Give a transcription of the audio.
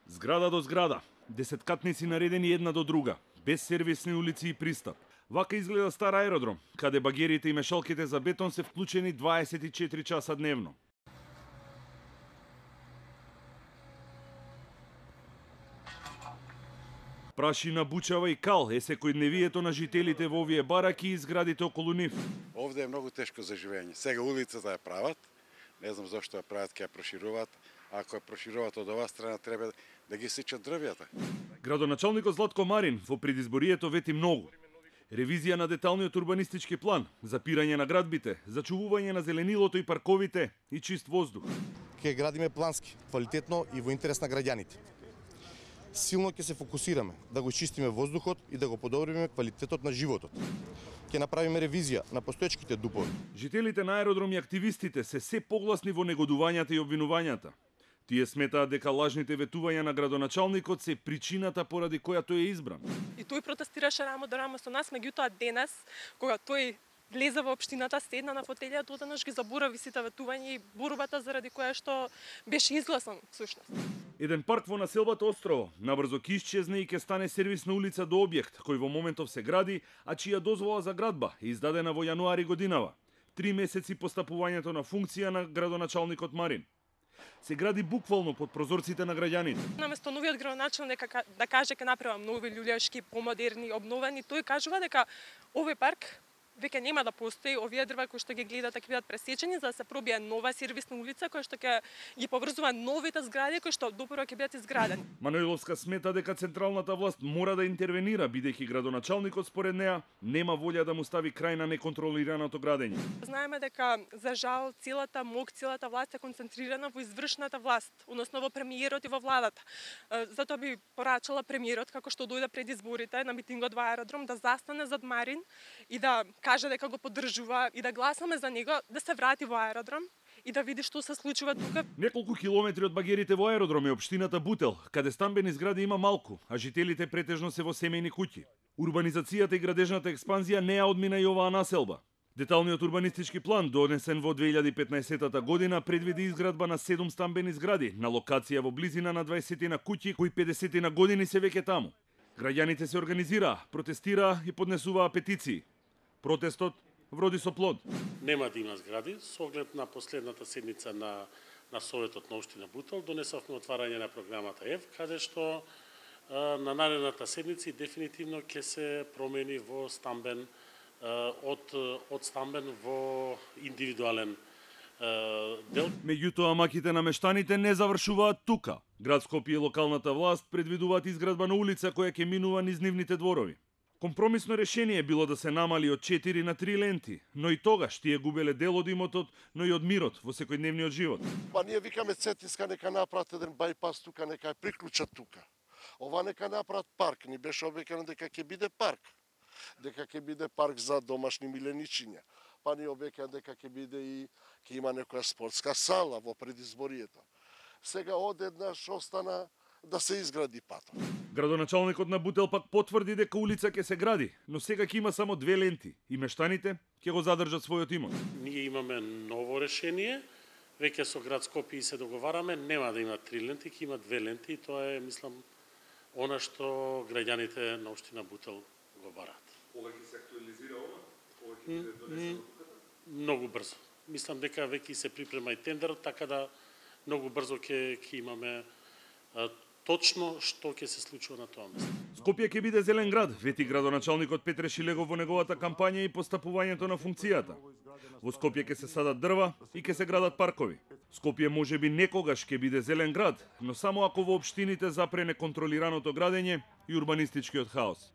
Зграда до зграда, десеткатници наредени една до друга, без сервисни улици и пристап. Вака изгледа стар аеродром, каде багерите и мешалките за бетон се вклучени 24 часа дневно. Прашина, бучава и кал е секојдневието на жителите во овие бараки и зградите околу нив. Овде е многу тешко за живење. Сега улицата ја прават, не знам зашто ја прават, ќе ја прошируваат. Ако ја прошируваат од оваа страна, треба да ги сечат дрвјата. Градоначалникот Златко Марин во предизборието вети многу. Ревизија на деталниот урбанистички план, запирање на градбите, зачувување на зеленилото и парковите и чист воздух. Ќе градиме плански, квалитетно и во интерес на граѓаните. Силно ќе се фокусираме да го чистиме воздухот и да го подобриме квалитетот на животот. Ќе направиме ревизија на постоечките дупови. Жителите на аеродром и активистите се погласни во негодувањата и обвинувањата. Тие сметаат дека лажните ветувања на градоначалникот се причината поради која тој е избран. И тој протестираше рамо до рамо со нас, меѓутоа денес, кога тој влезе во општината, седна на фотелија, доденеш ги заборави сите ветувања и борбата заради која што беше изгласан всушност. Еден парк во населбата Острово набрзо ќе исчезне и ќе стане сервисна улица до објект кој во моментов се гради, а чија дозвола за градба е издадена во јануари годинава, 3 месеци по стапувањето на функција на градоначалникот Марин. Се гради буквално под прозорците на граѓаните. Наместо новиот градоначалник да каже ќе направам нови љулјашки, помодерни, обновени, тој кажува дека овој парк веќе нема да постои, овие дрва кои што ги гледате ќе бидат пресечени за да се пробие нова сервисна улица која што ќе ги поврзува новите згради кои што допрво ќе бидат изградени. Маноиловска смета дека централната власт мора да интервенира бидејќи градоначалникот според неа нема волја да му стави крај на неконтролираното градење. Знаеме дека за жал целата мок, целата власт е концентрирана во извршната власт, односно во премиерот и во владата. Затоа би порачала премиерот како што дојде пред изборите на митингот во аеродром да застане зад Марин и да каже дека го поддржува и да гласаме за него да се врати во аеродром и да види што се случува тука. Неколку километри од багерите во аеродром е општината Бутел, каде стамбени згради има малку, а жителите претежно се во семејни куќи. Урбанизацијата и градежната експанзија не ја одмина и оваа населба. Деталниот урбанистички план, донесен во 2015 година, предвиди изградба на 7 стамбени згради на локација во близина на 20 на куќи кои 50 на години се веќе таму. Граѓаните се организираа, протестираа и поднесуваа петиции. Протестот вроди со плод. Нема да има згради. Со оглед на последната седница на Советот на општина Бутел, донесовме отварање на програмата ЕВ, каде што на наредната седница дефинитивно ќе се промени во стамбен, од стамбен во индивидуален дел. Меѓутоа, маките на мештаните не завршуваат тука. Град Скопје и локалната власт предвидуваат изградба на улица која ќе минува низ нивните дворови. Компромисно решение било да се намали од 4 на 3 ленти, но и тогаш тие губеле дел од имотот, но и од мирот во секојдневниот живот. Па ние викаме Цетинска нека направат еден бајпас тука, нека ја приклучат тука. Ова нека направат парк, ни беше обекано дека ќе биде парк. Дека ќе биде парк за домашни миленичиња. Па ни обекано дека ќе биде и ќе има некоја спортска сала во предизборието. Сега одеднаш остана да се изгради патот. Градоначалникот на Бутел пак потврди дека улица ќе се гради, но сега ќе има само 2 ленти и мештаните ќе го задржат својот имот. Ние имаме ново решение, веќе со град Скопје се договараме, нема да има 3 ленти, ќе има 2 ленти и тоа е, мислам, она што граѓаните на општина Бутел го бараат. Кога ќе се актуализира ова? Кога ќе биде донесено? Многу брзо. Мислам дека веќе се припрема и тендерот, така да многу брзо ќе имаме точно што ќе се случува на тоа место. Скопје ќе биде зелен град, вети градоначалникот Петре Шилегов во неговата кампања и постапувањето на функцијата. Во Скопје ќе се садат дрва и ќе се градат паркови. Скопје можеби некогаш ќе биде зелен град, но само ако во општините запре неконтролираното градење и урбанистичкиот хаос.